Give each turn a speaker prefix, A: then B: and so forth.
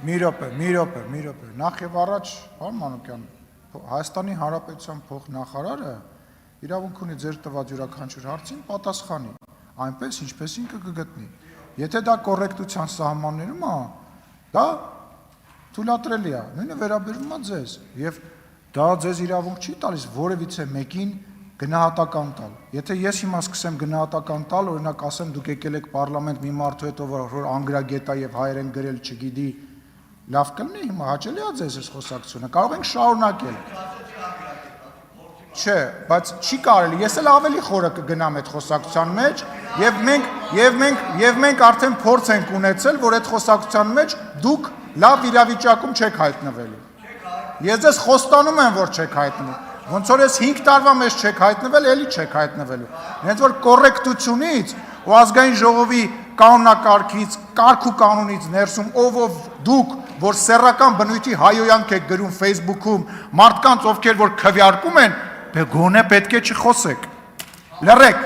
A: Մի րոպե, նախ եւ առաջ, պարոն Մանուկյան, Հայաստանի Հանրապետության փոխնախարարը իրավունք ունի ձեր տված յուրաքանչյուր հարցին պատասխանի, այնպես ինչպես ինքը կգտնի։ Եթե դա կոռեկտության սահմաններում է, դա թույլատրելի է, նույնը վերաբերվում է ձեզ, եւ դա ձեզ իրավունք չի տալիս որևիցե մեկին գնահատական տալ։ Եթե ես հիմա սկսեմ գնահատական տալ, օրինակ ասեմ դուք եկել եք պարլամենտ մի մարդու հետ, որ անգրագետ է եւ հայերեն գրել չգիտի, լավ կլինի հիմա հաճելի է ձեզ այս խոսակցությունը, կարող ենք շարունակել։ Չէ, բայց չի կարելի, ես էլ ավելի խորը կգնամ այդ խոսակցության մեջ եւ մենք արդեն փորձ ենք ունեցել, որ այդ խոսակցության մեջ դուք լավ իրավիճակում չեք հայտնվելու։ Ես ձեզ խոստանում եմ, որ չեք հայտնվելու։ Ոնց որ ես 5 տարվա մեջ չեք հայտնվել, էլի չեք հայտնվելու։ Հենց որ կոռեկտությունից ու ազգային ժողովի կանոնակարգից, կարգ ու կանոնից ներսում ով դուք, որ սեռական բնույթի հայոյանք եք գրում Facebook-ում, մարդկանց ովքեր որ քվեարկում են, գոնե պետք է չխոսեք։ Լռեք։